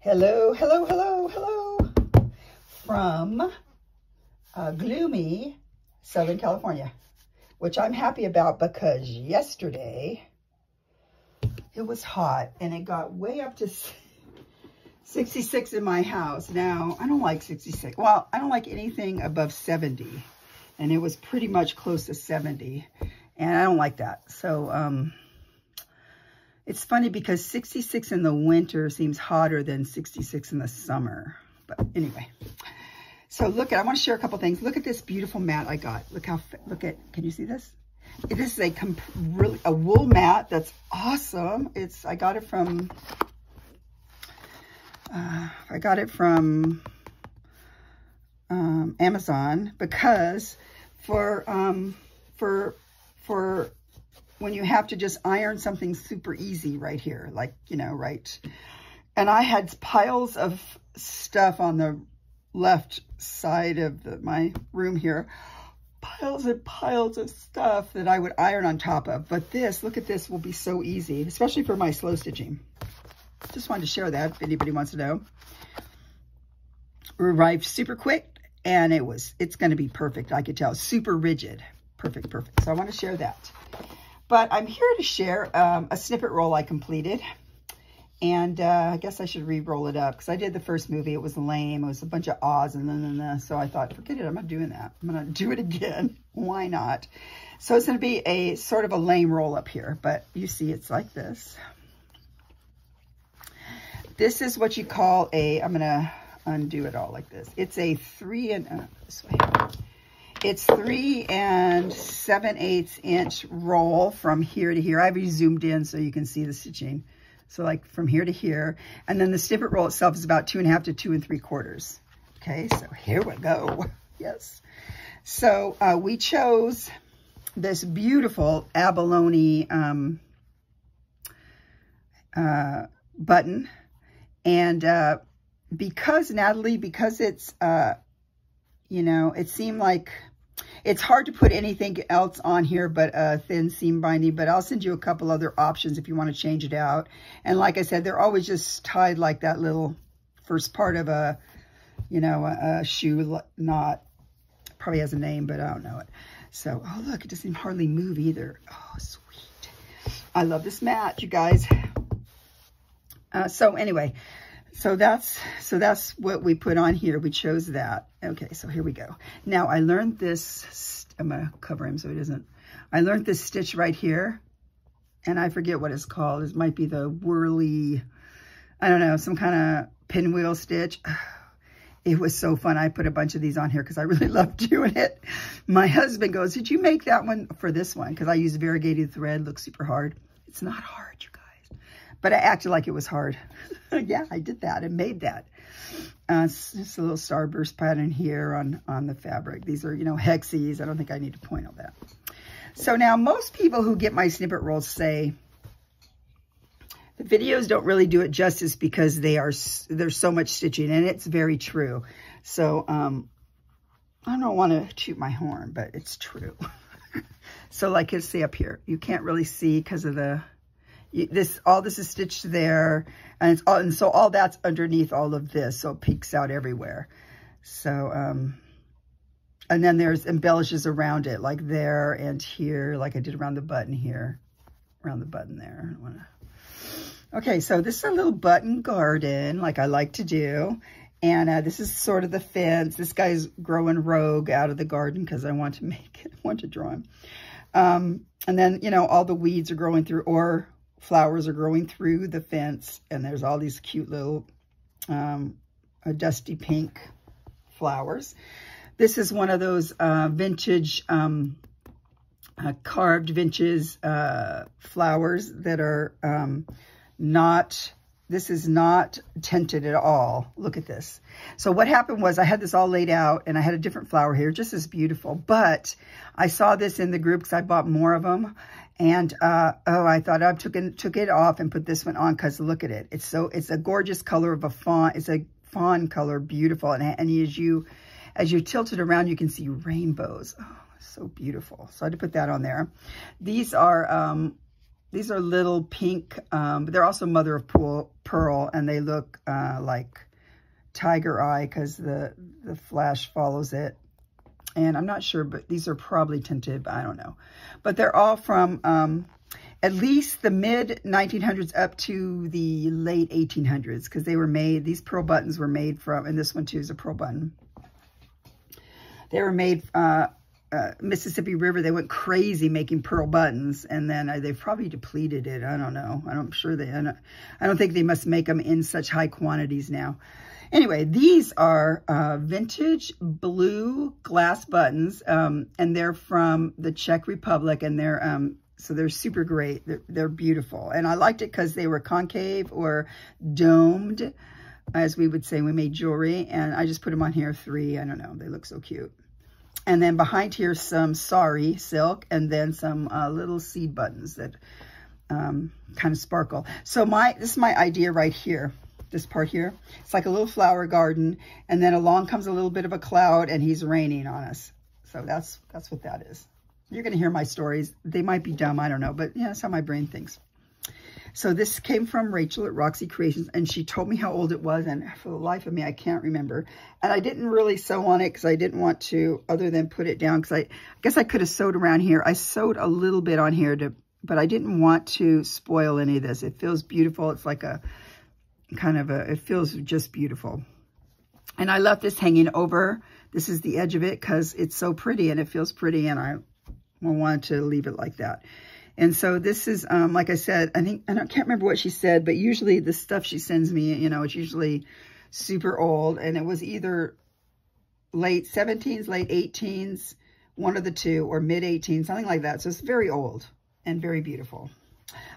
Hello, hello, hello, hello from gloomy Southern California, which I'm happy about because yesterday it was hot and it got way up to 66 in my house. Now, I don't like 66. Well, I don't like anything above 70, and it was pretty much close to 70, and I don't like that. So, it's funny because 66 in the winter seems hotter than 66 in the summer. But anyway, so look at, I want to share a couple things. Look at this beautiful mat I got. Look at, can you see this? This is a wool mat that's awesome. I got it from Amazon, because for when you have to just iron something super easy right here, like, you know, right. And I had piles of stuff on the left side of my room here, piles and piles of stuff that I would iron on top of. But this, look at this, will be so easy, especially for my slow stitching. Just wanted to share that if anybody wants to know. Arrived super quick, and it's going to be perfect. I could tell, super rigid, perfect. So I want to share that. But I'm here to share a snippet roll I completed. And I guess I should re-roll it up because I did the first movie. It was lame. It was a bunch of ahs and then. So I thought, forget it. I'm not doing that. I'm going to do it again. Why not? So it's going to be a sort of a lame roll up here. But you see, it's like this. This is what you call I'm going to undo it all like this. It's a 3 7/8 inch roll from here to here. I have you zoomed in so you can see the stitching. So like from here to here. And then the snippet roll itself is about 2.5 to 2 3/4. Okay, so here we go. Yes. So we chose this beautiful abalone button. And because it's, you know, it seemed like it's hard to put anything else on here but a thin seam binding, but I'll send you a couple other options if you want to change it out. And like I said, they're always just tied like that little first part of a, you know, a shoe knot. Probably has a name, but I don't know it. So, oh look, it doesn't hardly move either. Oh, sweet. I love this mat, you guys. So anyway, so that's what we put on here. We chose that. Okay, so here we go. Now I learned this, I'm gonna cover him so he doesn't. I learned this stitch right here, and I forget what it's called. It might be the whirly, I don't know, some kind of pinwheel stitch. It was so fun. I put a bunch of these on here because I really love doing it. My husband goes, did you make that one for this one? Because I use variegated thread, looks super hard. It's not hard, you guys. But I acted like it was hard. Yeah, I did that and made that. Just a little starburst pattern here on the fabric. These are, you know, hexes. I don't think I need to point all that. So now most people who get my snippet rolls say the videos don't really do it justice because there's so much stitching, and it's very true. So I don't want to toot my horn, but it's true. So like you see up here, you can't really see because of all this is stitched there, and so all that's underneath all of this, so it peeks out everywhere. So and then there's embellishes around it, like there and here, like I did around the button here, around the button there. Okay, so this is a little button garden, like I like to do, and this is sort of the fence. This guy's growing rogue out of the garden because I want to draw him. And then, you know, all the weeds are growing through, or flowers are growing through the fence, and there's all these cute little dusty pink flowers. This is one of those vintage, carved vintage flowers that are this is not tinted at all. Look at this. So what happened was I had this all laid out, and I had a different flower here, just as beautiful. But I saw this in the group because I bought more of them. And, I thought I took it off and put this one on because look at it. It's a gorgeous color of a fawn. It's a fawn color, beautiful. And as you tilt it around, you can see rainbows. Oh, so beautiful. So I had to put that on there. These are, these are little pink, but they're also mother of pearl, and they look like tiger eye because the flash follows it. And I'm not sure, but these are probably tinted, but I don't know. But they're all from at least the mid 1900s up to the late 1800s, because they were made, these pearl buttons were made from, and this one too is a pearl button. They were made, Mississippi River, they went crazy making pearl buttons, and then they've probably depleted it. I don't know. I'm sure I don't think they must make them in such high quantities now. Anyway, these are vintage blue glass buttons, and they're from the Czech Republic, and they're so they're super great. They're beautiful, and I liked it because they were concave or domed, as we would say when we made jewelry. And I just put them on here 3. I don't know. They look so cute. And then behind here, some sari silk, and then some little seed buttons that kind of sparkle. So this is my idea right here. This part here, it's like a little flower garden, and then along comes a little bit of a cloud, and he's raining on us. So that's what that is. You're going to hear my stories. They might be dumb, I don't know, but yeah, that's how my brain thinks. So this came from Rachel at Roxy Creations, and she told me how old it was, and for the life of me, I can't remember. And I didn't really sew on it because I didn't want to, other than put it down, because I guess I could have sewed around here. I sewed a little bit on here, but I didn't want to spoil any of this. It feels beautiful. It's like a kind of it feels just beautiful. And I left this hanging over. This is the edge of it because it's so pretty and it feels pretty, and I wanted to leave it like that. And so this is, like I said, I can't remember what she said, but usually the stuff she sends me, you know, it's usually super old, and it was either late 17s, late 18s, one of the two, or mid 18s, something like that. So it's very old and very beautiful.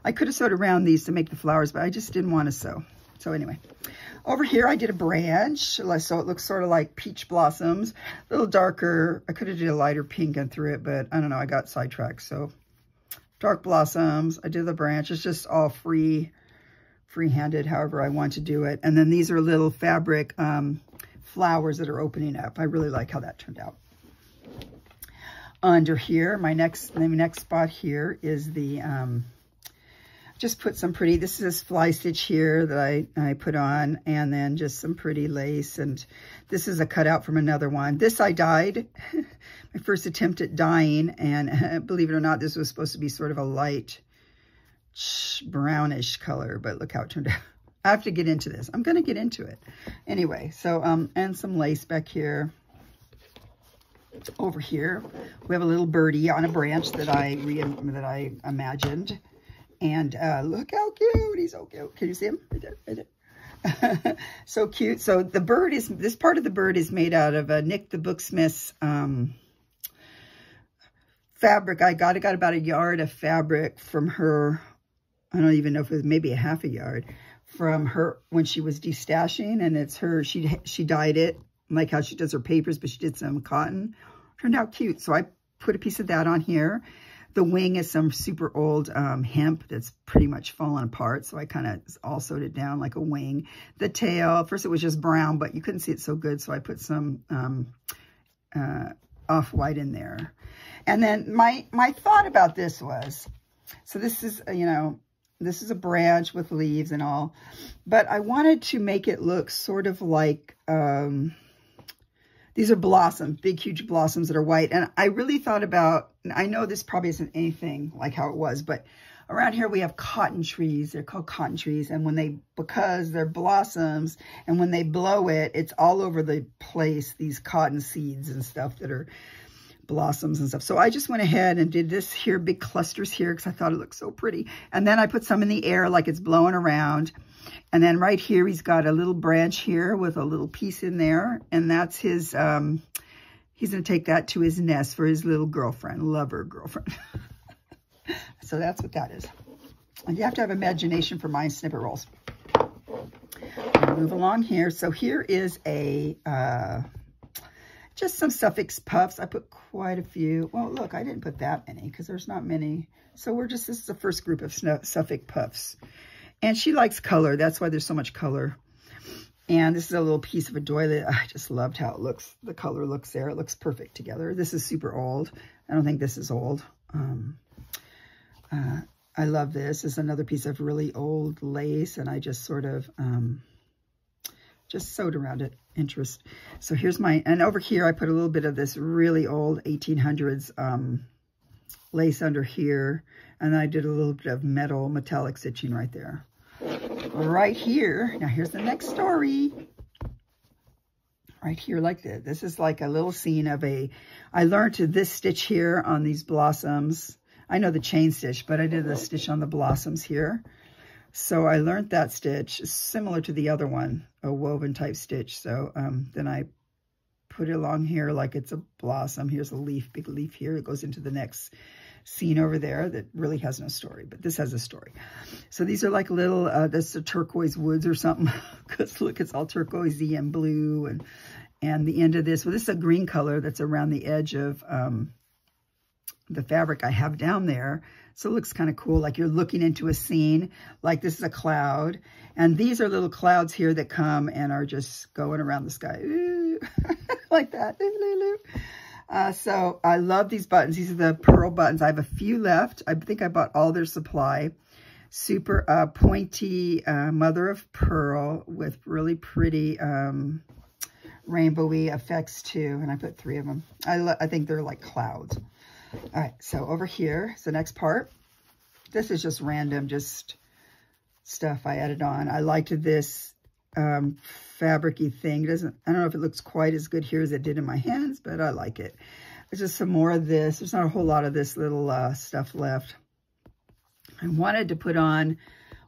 I could have sewed around these to make the flowers, but I just didn't want to sew. So anyway, over here I did a branch, so it looks sort of like peach blossoms, a little darker. I could have did a lighter pink and through it, but I don't know, I got sidetracked. So dark blossoms, I did the branch. It's just all free-handed, however I want to do it. And then these are little fabric flowers that are opening up. I really like how that turned out. Under here, the next spot here is the just put some pretty, this is this fly stitch here that I put on, and then just some pretty lace. And this is a cutout from another one. This I dyed, my first attempt at dyeing, and believe it or not, this was supposed to be sort of a light brownish color, but look how it turned out. I have to get into this. I'm going to get into it. Anyway, so, and some lace back here. Over here, we have a little birdie on a branch that I imagined. And look how cute. He's so cute. Can you see him? Right there, right there. So cute. So the bird is, this part of the bird is made out of Nick the Booksmith's fabric. I got about a yard of fabric from her. I don't even know if it was maybe a half a yard from her when she was destashing. And it's her, she dyed it like how she does her papers, but she did some cotton. Turned out cute. So I put a piece of that on here. The wing is some super old hemp that's pretty much fallen apart. So I kind of all sewed it down like a wing. The tail, first it was just brown, but you couldn't see it so good. So I put some off-white in there. And then my thought about this was, so this is, you know, this is a branch with leaves and all, but I wanted to make it look sort of like, these are blossoms, big, huge blossoms that are white. And I really thought about, I know this probably isn't anything like how it was, but around here we have cotton trees. They're called cotton trees. And because they're blossoms, and when they blow it, it's all over the place, these cotton seeds and stuff that are blossoms and stuff. So I just went ahead and did this here, big clusters here, because I thought it looked so pretty. And then I put some in the air like it's blowing around. And then right here, he's got a little branch here with a little piece in there. And that's his, he's going to take that to his nest for his little girlfriend, lover girlfriend. So that's what that is. And you have to have imagination for my snippet rolls. Move along here. So here is a, just some suffix puffs. I put quite a few. Well, look, I didn't put that many because there's not many. So this is the first group of suffix puffs. And she likes color. That's why there's so much color. And this is a little piece of a doily. I just loved how it looks. The color looks there. It looks perfect together. This is super old. I don't think this is old. I love this. It's another piece of really old lace, and I just sort of just sewed around it. Interest. So here's my, and over here I put a little bit of this really old 1800s lace under here, and I did a little bit of metallic stitching right there. Right here, now here's the next story. Right here like this. This is like a little scene of I learned this stitch here on these blossoms. I know the chain stitch, but I did the stitch on the blossoms here. So I learned that stitch, similar to the other one, a woven type stitch. So then I put it along here like it's a blossom. Here's a leaf, big leaf here. It goes into the next scene over there that really has no story, but this has a story. So these are like little, that's a turquoise woods or something, because look, it's all turquoisey and blue, and the end of this, well, this is a green color that's around the edge of the fabric I have down there. So it looks kind of cool, like you're looking into a scene, like this is a cloud. And these are little clouds here that come and are just going around the sky. Ooh, like that. So I love these buttons. These are the pearl buttons. I have a few left. I think I bought all their supply. Super pointy mother of pearl with really pretty rainbowy effects too. And I put 3 of them. I think they're like clouds. All right, so over here is the next part. This is just random, just stuff I added on. I liked this fabric-y thing. I don't know if it looks quite as good here as it did in my hands, but I like it. There's just some more of this. There's not a whole lot of this little stuff left. I wanted to put on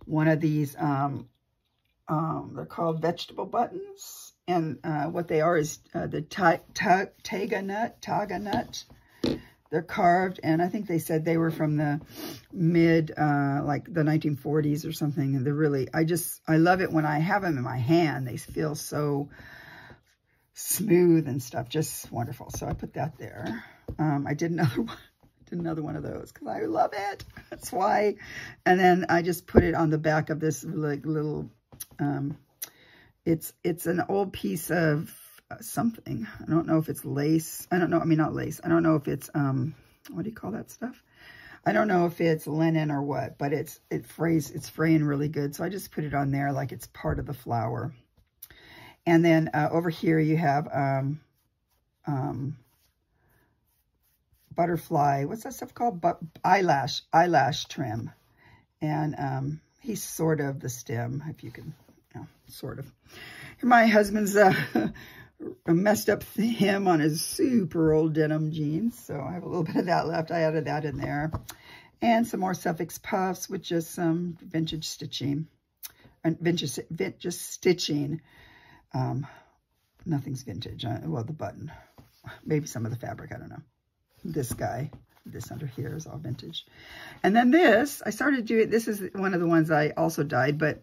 one of these, they're called vegetable buttons. And what they are is the Taga nut. They're carved, and I think they said they were from the like the 1940s or something. And they're really, I love it when I have them in my hand. They feel so smooth and stuff, just wonderful. So I put that there. I did another one of those because I love it. That's why. And then I just put it on the back of this like little, it's an old piece of something. I don't know if it's lace. I don't know. I mean, not lace. I don't know if it's, what do you call that stuff? I don't know if it's linen or what, but it's fraying really good. So I just put it on there like it's part of the flower. And then over here you have butterfly. What's that stuff called? Eyelash trim. And he's sort of the stem, if you can, sort of. My husband's messed up hem on his super old denim jeans. So I have a little bit of that left. I added that in there. And some more suffix puffs with just some vintage stitching. Vintage stitching. Nothing's vintage. Well, the button. Maybe some of the fabric. I don't know. This under here is all vintage. And then this, I started doing, this is one of the ones I also dyed, but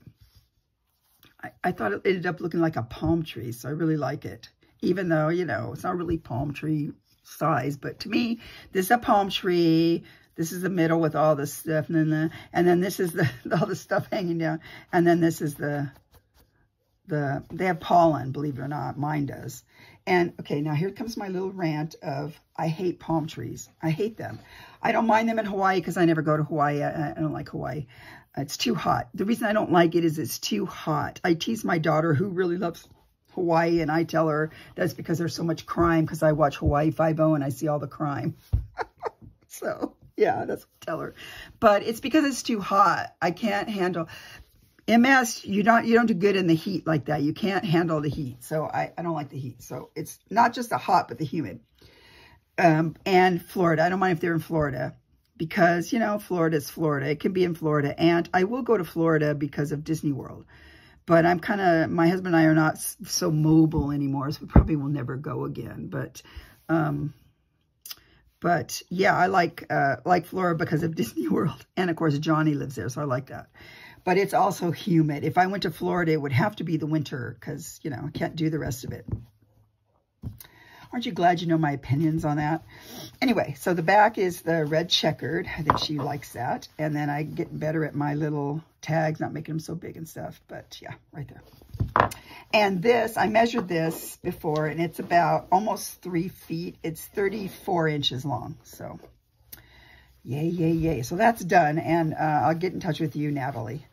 I thought it ended up looking like a palm tree, so I really like it. Even though, it's not really palm tree size, but to me, this is a palm tree. This is the middle with all this stuff, and then this is all the stuff hanging down, and then this is they have pollen, believe it or not. Mine does. And okay, now here comes my little rant of I hate palm trees. I hate them. I don't mind them in Hawaii because I never go to Hawaii. I don't like Hawaii. It's too hot. The reason I don't like it is it's too hot. I tease my daughter who really loves Hawaii, and I tell her that's because there's so much crime because I watch Hawaii Five-0 and I see all the crime. So, yeah, that's what I tell her. But it's because it's too hot. I can't handle... MS, you don't do good in the heat like that. You can't handle the heat. So I don't like the heat. So it's not just the hot, but the humid. And Florida. I don't mind if they're in Florida. Because, Florida is Florida. It can be in Florida. And I will go to Florida because of Disney World. But my husband and I are not so mobile anymore. So we probably will never go again. But yeah, I like Florida because of Disney World. And, of course, Johnny lives there. So I like that. But it's also humid. If I went to Florida, it would have to be the winter because, I can't do the rest of it. Aren't you glad you know my opinions on that? Anyway, so the back is the red checkered. I think she likes that. And then I get better at my little tags, not making them so big and stuff. But yeah, right there. And this, I measured this before, and it's about almost 3 feet. It's 34 inches long. So Yay, yay, yay. So that's done, and I'll get in touch with you, Natalie.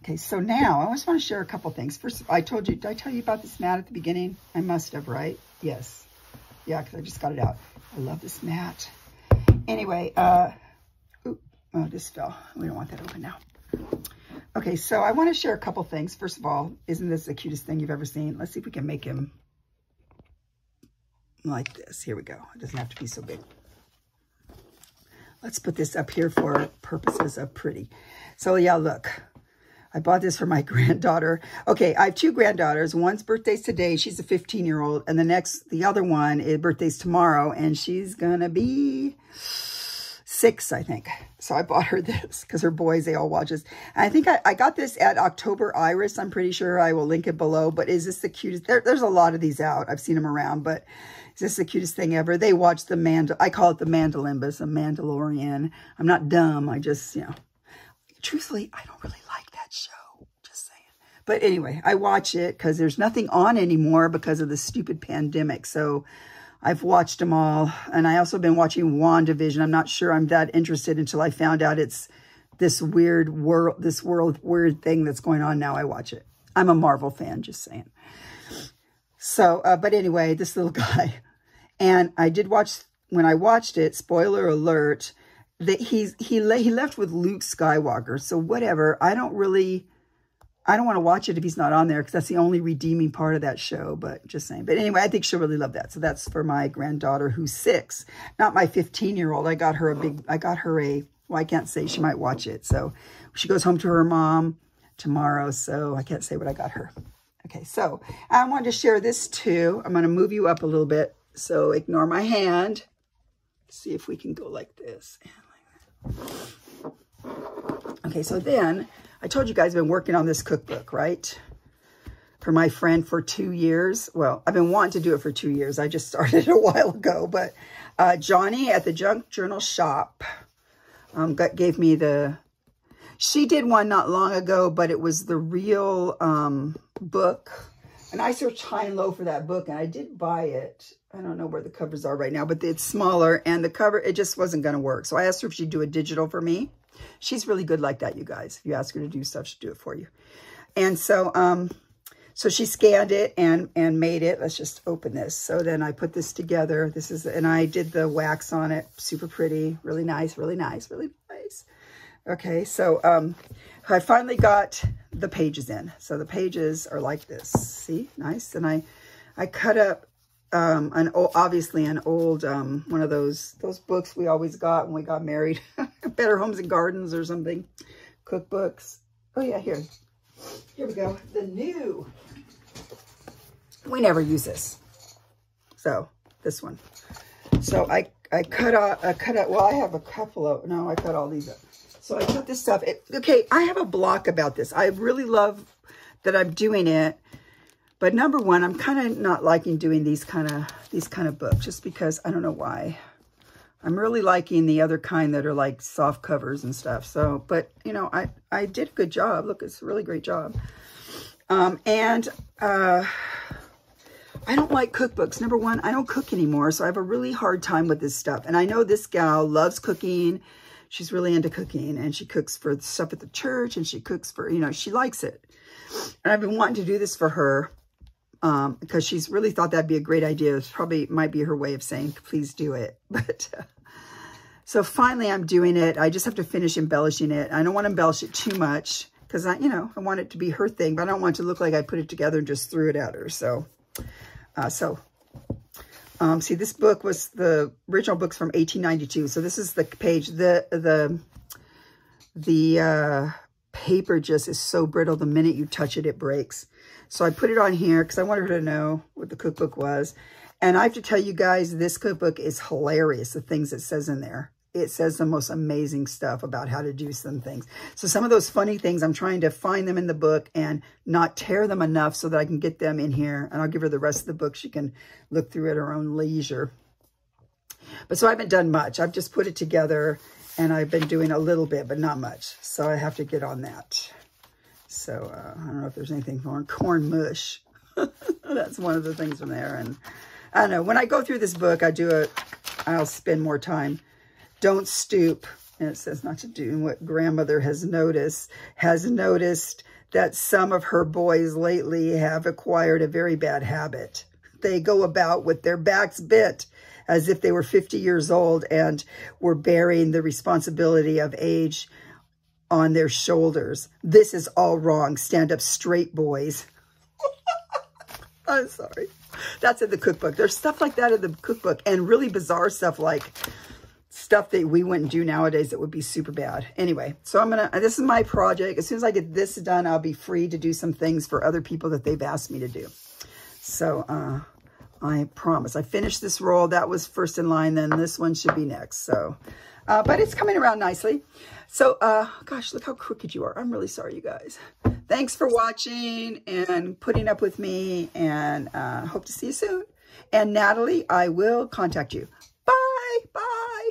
Okay, so now I just want to share a couple things. First, I told you, did I tell you about this mat at the beginning? I must have, right? Yes. Yeah, because I just got it out. I love this mat. Anyway, ooh, oh, this fell. We don't want that open now. Okay, so I want to share a couple things. First of all, isn't this the cutest thing you've ever seen? Let's see if we can make him like this. Here we go. It doesn't have to be so big. Let's put this up here for purposes of pretty. So yeah, look. I bought this for my granddaughter. Okay, I have 2 granddaughters. One's birthday's today. She's a 15-year-old. And the other one, is birthday's tomorrow. And she's going to be 6, I think. So I bought her this because her boys, they all watch this. And I think I got this at October Iris. I'm pretty sure. I will link it below. But is this the cutest? There's a lot of these out. I've seen them around. But is this the cutest thing ever? They watch I call it the Mandalimbus, a Mandalorian. I'm not dumb. I just, truthfully, I don't really like that show, just saying. But anyway, I watch it because there's nothing on anymore because of the stupid pandemic. So I've watched them all. And I also been watching WandaVision. I'm not sure I'm that interested until I found out it's this weird weird thing that's going on now. I watch it. I'm a Marvel fan, just saying. So, but anyway, this little guy. And I did watch, when I watched it, spoiler alert, that he left with Luke Skywalker. So whatever, I don't want to watch it if he's not on there because that's the only redeeming part of that show, but just saying. But anyway, I think she'll really love that. So that's for my granddaughter who's 6, not my 15-year-old. I got her well, I can't say, she might watch it. So she goes home to her mom tomorrow. So I can't say what I got her. Okay, so I wanted to share this too. I'm going to move you up a little bit. So ignore my hand. See if we can go like this. Okay, so then I told you guys I've been working on this cookbook, right? For my friend for 2 years. Well, I've been wanting to do it for 2 years. I just started a while ago. But Johnny at the Junk Journal Shop gave me she did one not long ago, but it was the real book. And I searched high and low for that book, and I did buy it. I don't know where the covers are right now, but it's smaller, and the cover, it just wasn't going to work. So I asked her if she'd do a digital for me. She's really good like that, you guys. If you ask her to do stuff, she'll do it for you. And so, so she scanned it and made it. Let's just open this. So then I put this together. And I did the wax on it. Super pretty, really nice, really nice, really nice. Okay, so I finally got the pages in. So the pages are like this. See, nice. And I cut up obviously an old one of those books we always got when we got married. Better Homes and Gardens or something. Cookbooks. Oh yeah, here we go. The new. We never use this. So this one. So I cut out. Well, I have a couple of. No, I cut all these up. So I took this stuff. Okay, I have a block about this. I really love that I'm doing it. But number one, I'm kind of not liking doing these kind of books just because I don't know why. I'm really liking the other kind that are like soft covers and stuff. So, but you know, I did a good job. Look, it's a really great job. I don't like cookbooks. Number one, I don't cook anymore. So I have a really hard time with this stuff. And I know this gal loves cooking. She's really into cooking, and she cooks for stuff at the church, and she cooks for, you know, she likes it. And I've been wanting to do this for her because she's really thought that'd be a great idea. It probably might be her way of saying, please do it. But so finally I'm doing it. I just have to finish embellishing it. I don't want to embellish it too much because I want it to be her thing, but I don't want it to look like I put it together and just threw it at her. So, see, this book was the original book's from 1892. So this is the page. The paper just is so brittle. The minute you touch it, it breaks. So I put it on here because I wanted her to know what the cookbook was. And I have to tell you guys, this cookbook is hilarious. The things it says in there. It says the most amazing stuff about how to do some things. So some of those funny things, I'm trying to find them in the book and not tear them enough so that I can get them in here. And I'll give her the rest of the book. She can look through at her own leisure. But so I haven't done much. I've just put it together and I've been doing a little bit, but not much. So I have to get on that. So I don't know if there's anything for corn mush. That's one of the things from there. And I don't know, when I go through this book, I'll spend more time Don't stoop. And it says not to do. And what grandmother has noticed that some of her boys lately have acquired a very bad habit. They go about with their backs bent as if they were 50 years old and were bearing the responsibility of age on their shoulders. This is all wrong. Stand up straight, boys. I'm sorry. That's in the cookbook. There's stuff like that in the cookbook, and really bizarre stuff, like stuff that we wouldn't do nowadays that would be super bad. Anyway, so this is my project. As soon as I get this done, I'll be free to do some things for other people that they've asked me to do. So I promise. I finished this roll. That was first in line. Then this one should be next. So, but it's coming around nicely. So, gosh, look how crooked you are. I'm really sorry, you guys. Thanks for watching and putting up with me, and hope to see you soon. And Natalie, I will contact you. Bye. Bye.